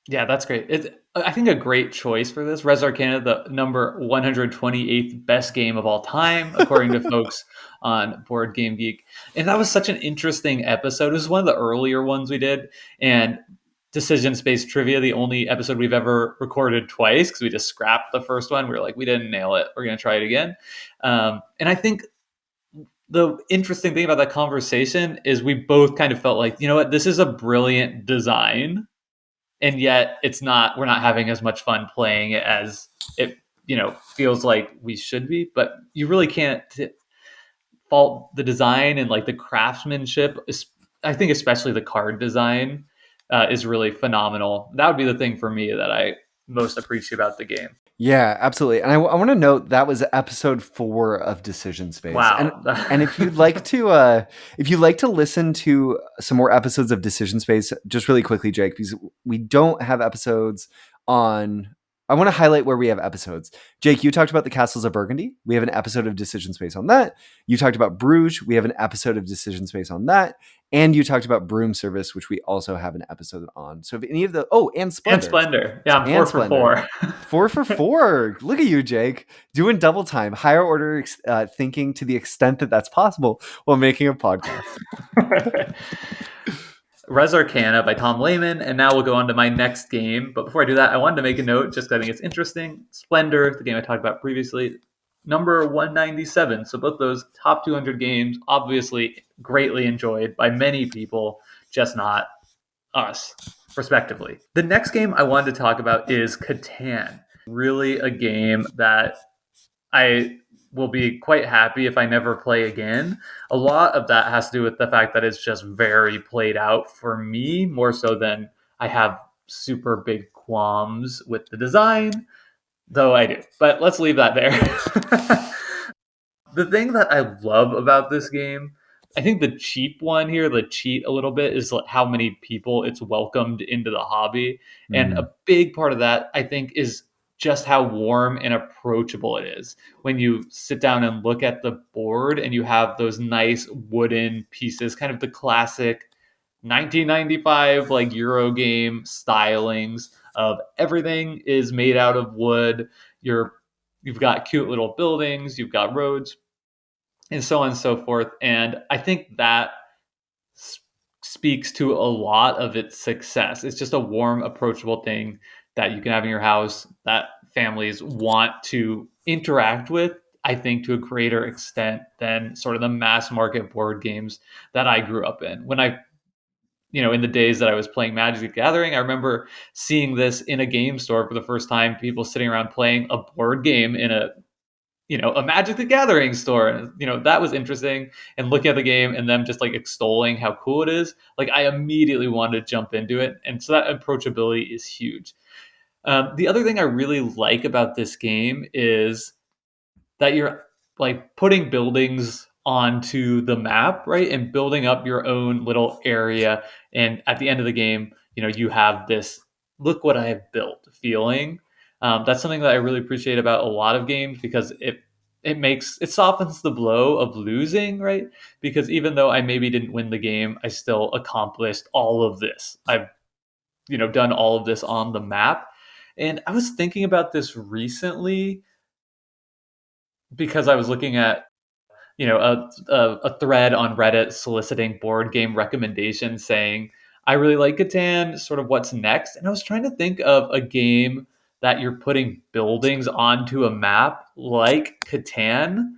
Yeah, that's great. I think a great choice for this. Res Arcana, the number 128th best game of all time, according to folks on Board Game Geek. And that was such an interesting episode. It was one of the earlier ones we did. And Decision Space Trivia, the only episode we've ever recorded twice, because we just scrapped the first one. We were like, we didn't nail it. We're going to try it again. And I think the interesting thing about that conversation is we both kind of felt like, you know what, this is a brilliant design, and yet we're not having as much fun playing it as it feels like we should be. But you really can't fault the design and like the craftsmanship. I think especially the card design is really phenomenal. That would be the thing for me that I most appreciate about the game. Yeah, absolutely. And I want to note that was episode 4 of Decision Space. Wow. And if you'd like to listen to some more episodes of Decision Space, just really quickly, Jake, because we don't have episodes on. I want to highlight where we have episodes. Jake, you talked about the Castles of Burgundy. We have an episode of Decision Space on that. You talked about Bruges. We have an episode of Decision Space on that. And you talked about Broom Service, which we also have an episode on. So if any of the and Splendor. And Splendor. Yeah, I'm 4 for 4. 4 for 4. Look at you, Jake, doing double time, higher order thinking to the extent that that's possible while making a podcast. Res Arcana by Tom Lehman, and now we'll go on to my next game. But before I do that, I wanted to make a note, just because I think it's interesting. Splendor, the game I talked about previously, number 197. So both those top 200 games, obviously greatly enjoyed by many people, just not us, respectively. The next game I wanted to talk about is Catan. Really a game that I will be quite happy if I never play again. A lot of that has to do with the fact that it's just very played out for me, more so than I have super big qualms with the design, though I do. But let's leave that there. The thing that I love about this game, I think the cheap one here, the cheat a little bit, is how many people it's welcomed into the hobby. And a big part of that, I think, is just how warm and approachable it is. When you sit down and look at the board and you have those nice wooden pieces, kind of the classic 1995 like Euro game stylings of everything is made out of wood. You've got cute little buildings, you've got roads, and so on and so forth. And I think that speaks to a lot of its success. It's just a warm, approachable thing that you can have in your house that families want to interact with, I think, to a greater extent than sort of the mass market board games that I grew up in. When in the days that I was playing Magic the Gathering, I remember seeing this in a game store for the first time, people sitting around playing a board game in a Magic the Gathering store. And, that was interesting. And looking at the game and them just like extolling how cool it is, like I immediately wanted to jump into it. And so that approachability is huge. The other thing I really like about this game is that you're like putting buildings onto the map, right? And building up your own little area. And at the end of the game, you have this look what I have built feeling. That's something that I really appreciate about a lot of games, because it softens the blow of losing, right? Because even though I maybe didn't win the game, I still accomplished all of this. I've done all of this on the map. And I was thinking about this recently because I was looking at a thread on Reddit soliciting board game recommendations, saying I really like Catan, sort of what's next. And I was trying to think of a game that you're putting buildings onto a map like Catan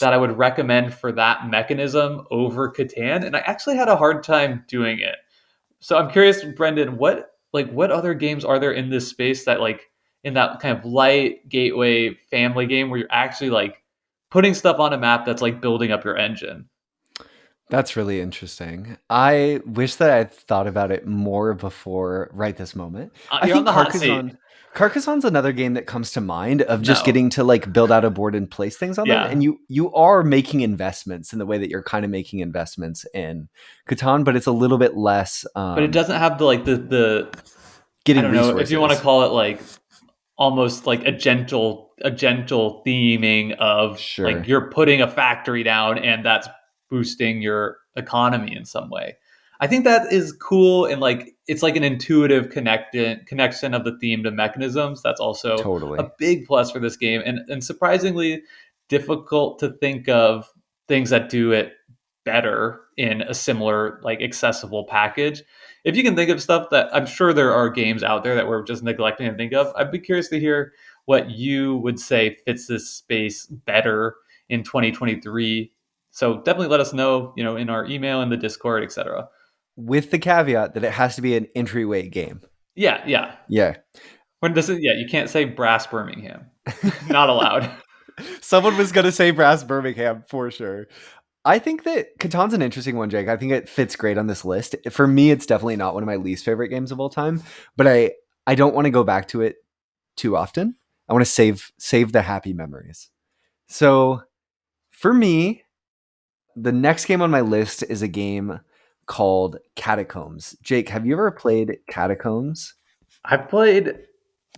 that I would recommend for that mechanism over Catan. And I actually had a hard time doing it. So I'm curious, Brendan, what other games are there in this space that like in that kind of light gateway family game where you're actually like putting stuff on a map that's like building up your engine? That's really interesting. I wish that I had thought about it more before right this moment. I You're on think the hot seat. Carcassonne's another game that comes to mind of just No. getting to like build out a board and place things on them. Yeah. And you are making investments in the way that you're kind of making investments in Catan, but it's a little bit less But it doesn't have the I getting don't know if you want to resources. call it like almost like a gentle theming of like Sure. you're putting a factory down and that's boosting your economy in some way. I think that is cool, and like it's like an intuitive connection of the theme to mechanisms. That's also a Totally. big plus for this game, and surprisingly difficult to think of things that do it better in a similar like accessible package. If you can think of stuff, that I'm sure there are games out there that we're just neglecting to think of, I'd be curious to hear what you would say fits this space better in 2023. So definitely let us know, in our email, in the Discord, etc. With the caveat that it has to be an entryway game. Yeah, yeah. Yeah. You can't say Brass Birmingham. Not allowed. Someone was going to say Brass Birmingham for sure. I think that Catan's an interesting one, Jake. I think it fits great on this list. For me, it's definitely not one of my least favorite games of all time, but I don't want to go back to it too often. I want to save the happy memories. So for me, the next game on my list is a game called Catacombs. Jake, have you ever played Catacombs? I've played.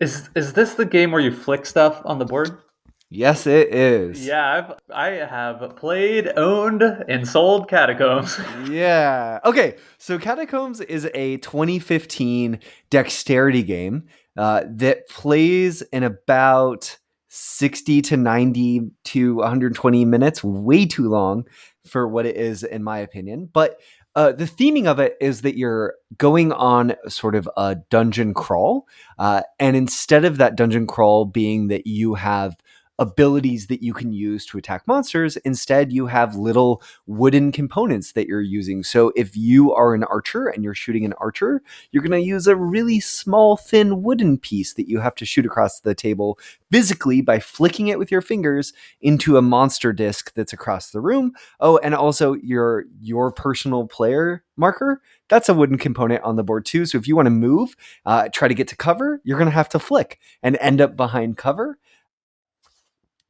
Is this the game where you flick stuff on the board? Yes, it is. Yeah, I have played, owned, and sold Catacombs. Yeah. Okay. So Catacombs is a 2015 dexterity game that plays in about 60 to 90 to 120 minutes, way too long for what it is, in my opinion. But the theming of it is that you're going on sort of a dungeon crawl. And instead of that dungeon crawl being that you have abilities that you can use to attack monsters, instead you have little wooden components that you're using. So if you are an archer and you're shooting an archer, you're going to use a really small thin wooden piece that you have to shoot across the table physically by flicking it with your fingers into a monster disc that's across the room. Oh, and also your personal player marker, that's a wooden component on the board too. So if you want to move, try to get to cover, you're going to have to flick and end up behind cover.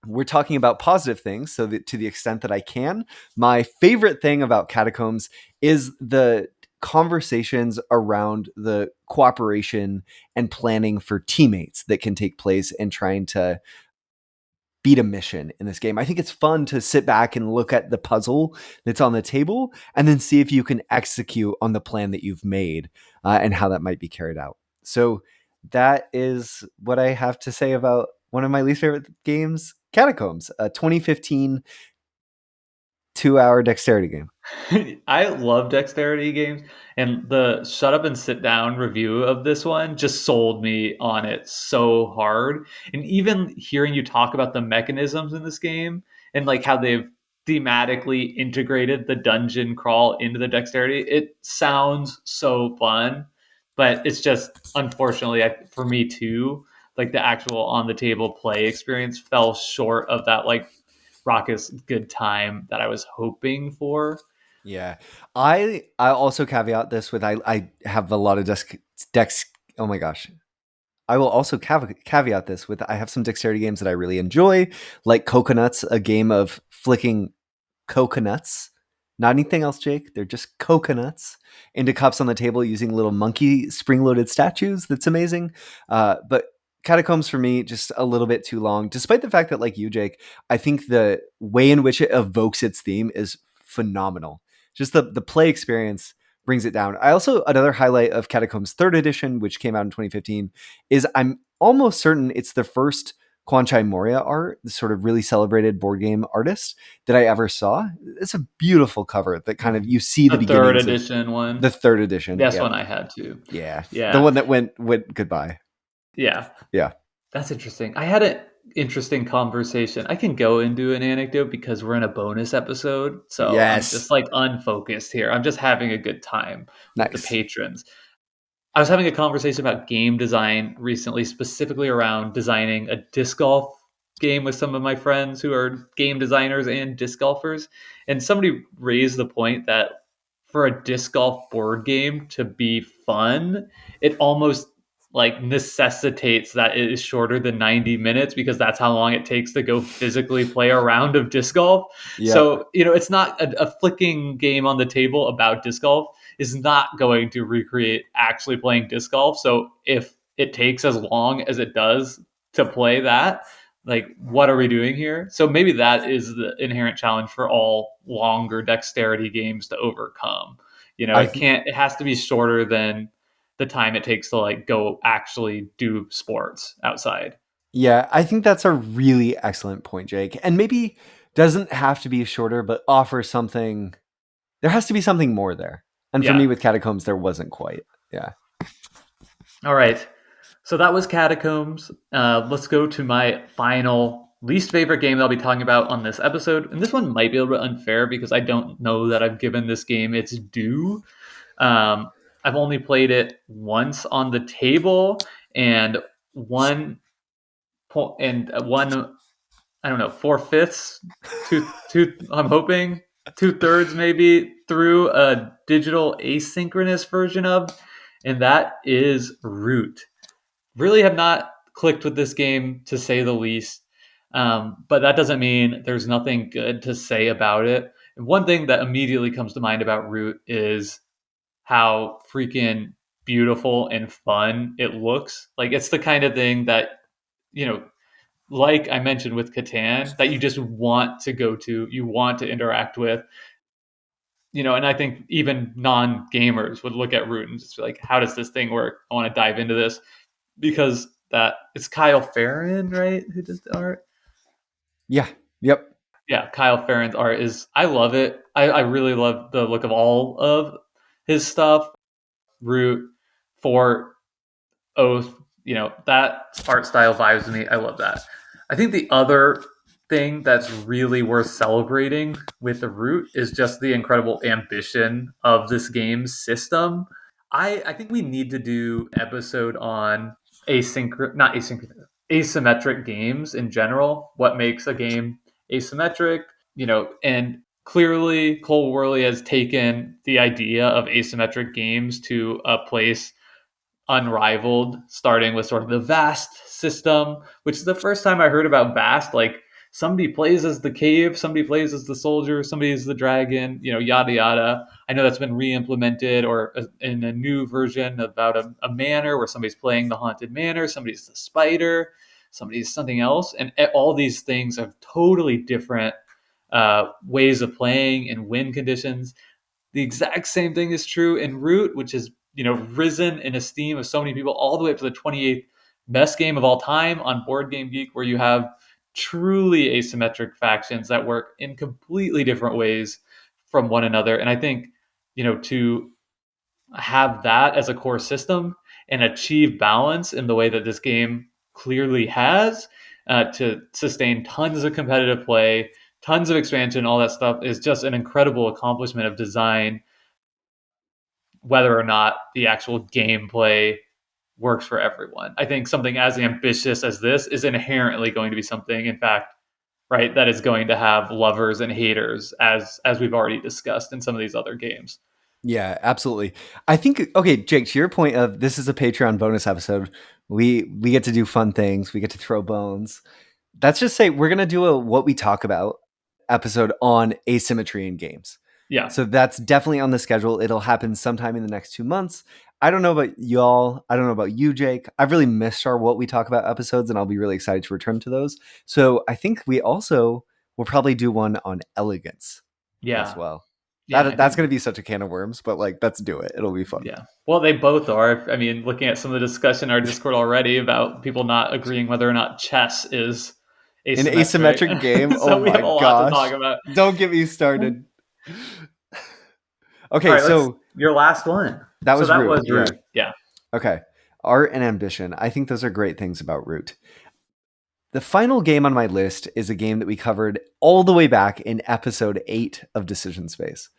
We're talking about positive things, so that to the extent that I can, my favorite thing about Catacombs is the conversations around the cooperation and planning for teammates that can take place in trying to beat a mission in this game. I think it's fun to sit back and look at the puzzle that's on the table and then see if you can execute on the plan that you've made and how that might be carried out. So that is what I have to say about one of my least favorite games, Catacombs, a 2015 2-hour dexterity game. I love dexterity games, and the shut up and sit down review of this one just sold me on it so hard. And even hearing you talk about the mechanisms in this game and like how they've thematically integrated the dungeon crawl into the dexterity, it sounds so fun. But it's just unfortunately for me too, like the actual on the table play experience fell short of that like raucous good time that I was hoping for. Yeah. I also caveat this with I have a lot of dex oh my gosh. I will also caveat this with I have some dexterity games that I really enjoy, like Coconuts, a game of flicking coconuts. Not anything else, Jake. They're just coconuts into cups on the table using little monkey spring-loaded statues. That's amazing. But Catacombs for me, just a little bit too long, despite the fact that, like you, Jake, I think the way in which it evokes its theme is phenomenal. Just the play experience brings it down. I also, another highlight of Catacombs 3rd edition, which came out in 2015, is I'm almost certain it's the first Kwanchai Moria art, the sort of really celebrated board game artist that I ever saw. It's a beautiful cover that kind of you see the The third beginnings of edition one. the 3rd edition. That's Yeah. one I had too. Yeah. The Yeah. one that went goodbye. Yeah. Yeah. That's interesting. I had an interesting conversation. I can go into an anecdote because we're in a bonus episode. So I'm Yes. just like unfocused here. I'm just having a good time with the Nice. patrons. I was having a conversation about game design recently, specifically around designing a disc golf game with some of my friends who are game designers and disc golfers. And somebody raised the point that for a disc golf board game to be fun, it almost like necessitates that it is shorter than 90 minutes because that's how long it takes to go physically play a round of disc golf. Yep. So, it's not a flicking game on the table about disc golf is not going to recreate actually playing disc golf. So if it takes as long as it does to play that, like, what are we doing here? So maybe that is the inherent challenge for all longer dexterity games to overcome. It has to be shorter than the time it takes to like go actually do sports outside. Yeah, I think that's a really excellent point, Jake. And maybe doesn't have to be shorter, but offer something. There has to be something more there. And for me Yeah. with Catacombs, there wasn't quite. Yeah. All right. So that was Catacombs. Let's go to my final least favorite game that I'll be talking about on this episode. And this one might be a little bit unfair because I don't know that I've given this game its due. Um, I've only played it once on the table, and one one, I don't know, 4/5, two. I'm hoping 2/3 maybe through a digital asynchronous version of, and that is Root. Really have not clicked with this game to say the least. But that doesn't mean there's nothing good to say about it. And one thing that immediately comes to mind about Root is how freaking beautiful and fun it looks. Like, it's the kind of thing that, you know, like I mentioned with Catan, that you just want to go to, you want to interact with, and I think even non gamers would look at Root and just be like, how does this thing work? I want to dive into this because that it's Kyle Farron, right? Who does the art? Yeah. Yep. Yeah, Kyle Farron's art I love it. I really love the look of all of his stuff. Root, for Oath, that art style vibes me. I love that. I think the other thing that's really worth celebrating with the Root is just the incredible ambition of this game's system. I think we need to do an episode on not asynchronous, asymmetric games in general. What makes a game asymmetric? And clearly Cole Worley has taken the idea of asymmetric games to a place unrivaled, starting with sort of the Vast system, which is the first time I heard about Vast. Like, somebody plays as the cave, somebody plays as the soldier, somebody is the dragon, yada yada. I know that's been re-implemented or in a new version about a manor where somebody's playing the haunted manor, somebody's the spider, somebody's something else, and all these things have totally different ways of playing and win conditions. The exact same thing is true in Root, which is risen in esteem of so many people, all the way up to the 28th best game of all time on Board Game Geek, where you have truly asymmetric factions that work in completely different ways from one another. And I think to have that as a core system and achieve balance in the way that this game clearly has, to sustain tons of competitive play, tons of expansion, all that stuff, is just an incredible accomplishment of design, whether or not the actual gameplay works for everyone. I think something as ambitious as this is inherently going to be something, in fact, right, that is going to have lovers and haters, as we've already discussed in some of these other games. Yeah, absolutely. I think, okay, Jake, to your point of this is a Patreon bonus episode, we get to do fun things, we get to throw bones. Let's just say we're gonna do a what we talk about episode on asymmetry in games. Yeah. So that's definitely on the schedule. It'll happen sometime in the next 2 months. I don't know about y'all. I don't know about you, Jake. I've really missed our what we talk about episodes, and I'll be really excited to return to those. So I think we also will probably do one on elegance as well. Yeah, That's going to be such a can of worms, but like, let's do it. It'll be fun. Yeah. Well, they both are. I mean, looking at some of the discussion in our Discord already about people not agreeing whether or not chess is an asymmetric game. So oh we my have a lot to gosh! talk about. Don't get me started. Okay, All right, so your last one. That was Root. Was Root. Yeah. Okay. Art and ambition. I think those are great things about Root. The final game on my list is a game that we covered all the way back in episode 8 of Decision Space.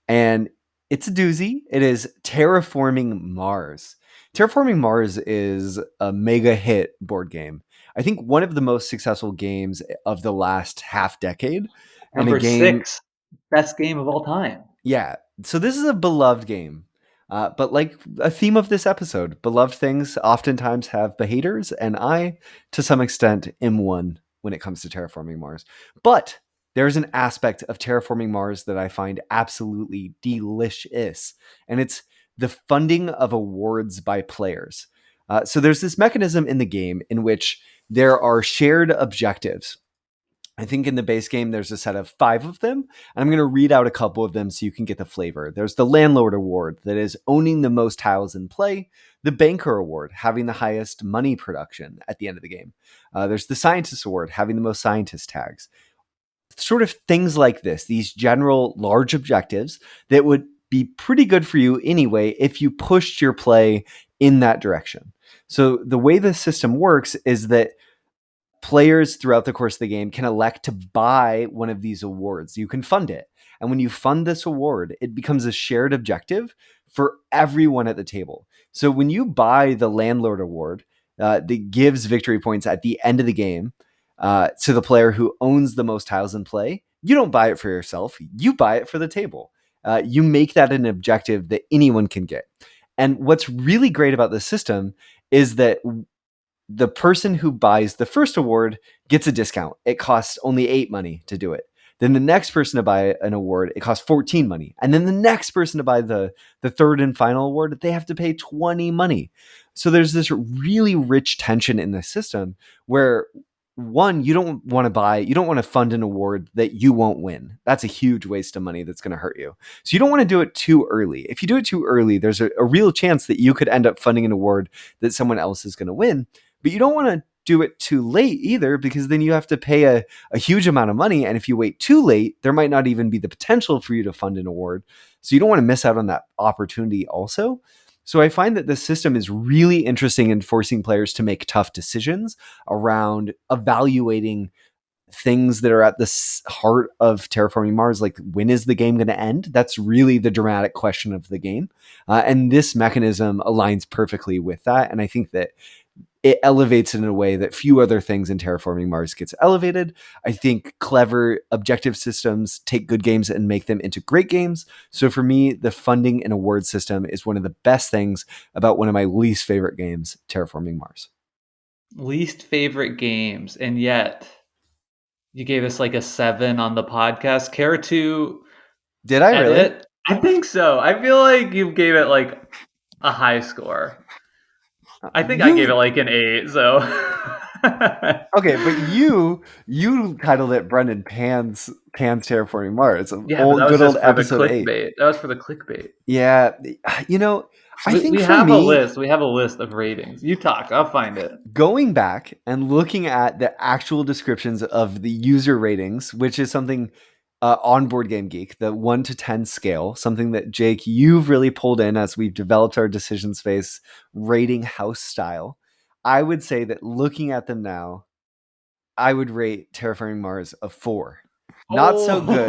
And it's a doozy. It is Terraforming Mars. Terraforming Mars is a mega hit board game. I think one of the most successful games of the last half decade. Number 6, best game of all time. Yeah. So this is a beloved game But like a theme of this episode, beloved things oftentimes have behaters, and I, to some extent, am one when it comes to Terraforming Mars. But there's an aspect of Terraforming Mars that I find absolutely delicious, and it's the funding of awards by players. So there's this mechanism in the game in which there are shared objectives. I think in the base game, there's a set of 5 of them. And I'm going to read out a couple of them so you can get the flavor. There's the Landlord Award, that is owning the most tiles in play. The Banker Award, having the highest money production at the end of the game. There's the Scientist Award, having the most scientist tags. Sort of things like this, these general large objectives that would be pretty good for you anyway if you pushed your play in that direction. So the way the system works is that players throughout the course of the game can elect to buy one of these awards. You can fund it. And when you fund this award, it becomes a shared objective for everyone at the table. So when you buy the Landlord Award, that gives victory points at the end of the game to the player who owns the most tiles in play, you don't buy it for yourself. You buy it for the table. You make that an objective that anyone can get. And what's really great about this system is that the person who buys the first award gets a discount. It costs only 8 money to do it. Then the next person to buy an award, it costs 14 money. And then the next person to buy the third and final award, they have to pay 20 money. So there's this really rich tension in the system where, one, you don't want to fund an award that you won't win. That's a huge waste of money that's going to hurt you. So you don't want to do it too early. If you do it too early, there's a real chance that you could end up funding an award that someone else is going to win. But you don't want to do it too late either, because then you have to pay a huge amount of money. And if you wait too late, there might not even be the potential for you to fund an award. So you don't want to miss out on that opportunity also. So I find that this system is really interesting in forcing players to make tough decisions around evaluating things that are at the heart of Terraforming Mars, like when is the game going to end? That's really the dramatic question of the game. And this mechanism aligns perfectly with that. And I think that it elevates it in a way that few other things in Terraforming Mars gets elevated. I think clever objective systems take good games and make them into great games. So for me, the funding and award system is one of the best things about one of my least favorite games, Terraforming Mars. Least favorite games, and yet you gave us like a 7 on the podcast. Care to Did I edit? really? I think so. I feel like you gave it like a high score. I think I gave it like an 8. So okay, but you titled it Brendan Pan's Terraforming Mars. Yeah, but that was good just old for the episode 8. clickbait. That was for the clickbait. Yeah, I think we for have me, a list. We have a list of ratings. You talk. I'll find it. Going back and looking at the actual descriptions of the user ratings, which is something on Board Game Geek, the 1 to 10 scale, something that Jake, you've really pulled in as we've developed our decision space rating house style. I would say that looking at them now, I would rate Terraforming Mars a 4. Not so good.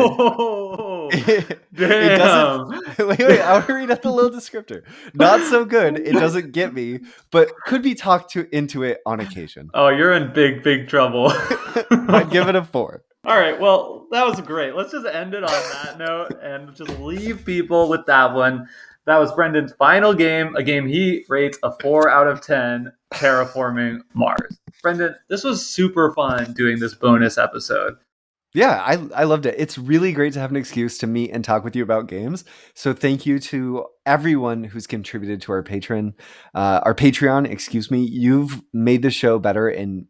Damn. It doesn't. Wait. I want to read out the little descriptor. Not so good. It doesn't get me, but could be talked into it on occasion. Oh, you're in big trouble. I'd give it a 4. All right. Well, that was great. Let's just end it on that note and just leave people with that one. That was Brendan's final game, a game he rates a 4 out of 10, Terraforming Mars. Brendan, this was super fun doing this bonus episode. Yeah, I loved it. It's really great to have an excuse to meet and talk with you about games. So thank you to everyone who's contributed to our Patreon. Excuse me. You've made the show better in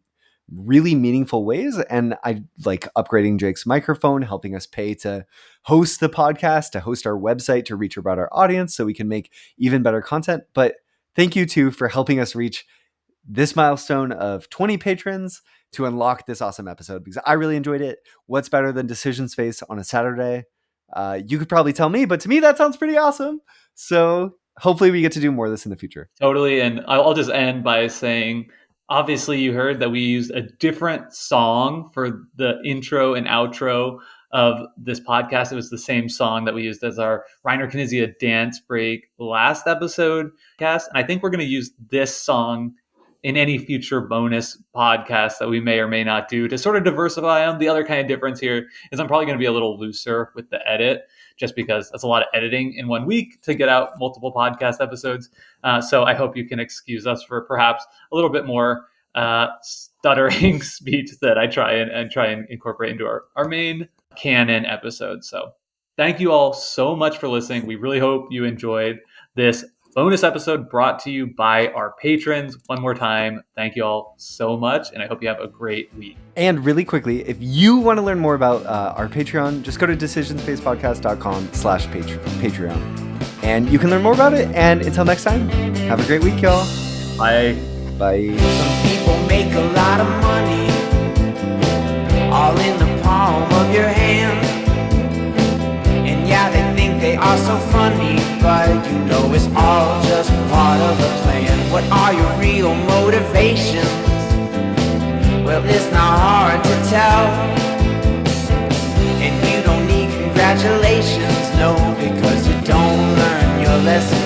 really meaningful ways. And I like upgrading Jake's microphone, helping us pay to host the podcast, to host our website, to reach a broader audience so we can make even better content. But thank you too for helping us reach this milestone of 20 patrons to unlock this awesome episode, because I really enjoyed it. What's better than Decision Space on a Saturday? You could probably tell me, but to me, that sounds pretty awesome. So hopefully we get to do more of this in the future. Totally. And I'll just end by saying, obviously you heard that we used a different song for the intro and outro of this podcast. It was the same song that we used as our Reiner Knizia dance break last episode cast. And I think we're going to use this song in any future bonus podcasts that we may or may not do to sort of diversify them. The other kind of difference here is I'm probably going to be a little looser with the edit, just because that's a lot of editing in 1 week to get out multiple podcast episodes. So I hope you can excuse us for perhaps a little bit more stuttering speech that I try and incorporate into our main canon episode. So thank you all so much for listening. We really hope you enjoyed this bonus episode brought to you by our patrons. One more time, thank you all so much, and I hope you have a great week. And really quickly, if you want to learn more about our Patreon, just go to decisionspacepodcast.com/Patreon. And you can learn more about it. And until next time, have a great week, y'all. Bye. Bye. Some people make a lot of money, all in the palm of your hand. And yeah, they think they are so funny, but you know it's all just part of the plan. What are your real motivations? Well, it's not hard to tell. And you don't need congratulations, no, because you don't learn your lesson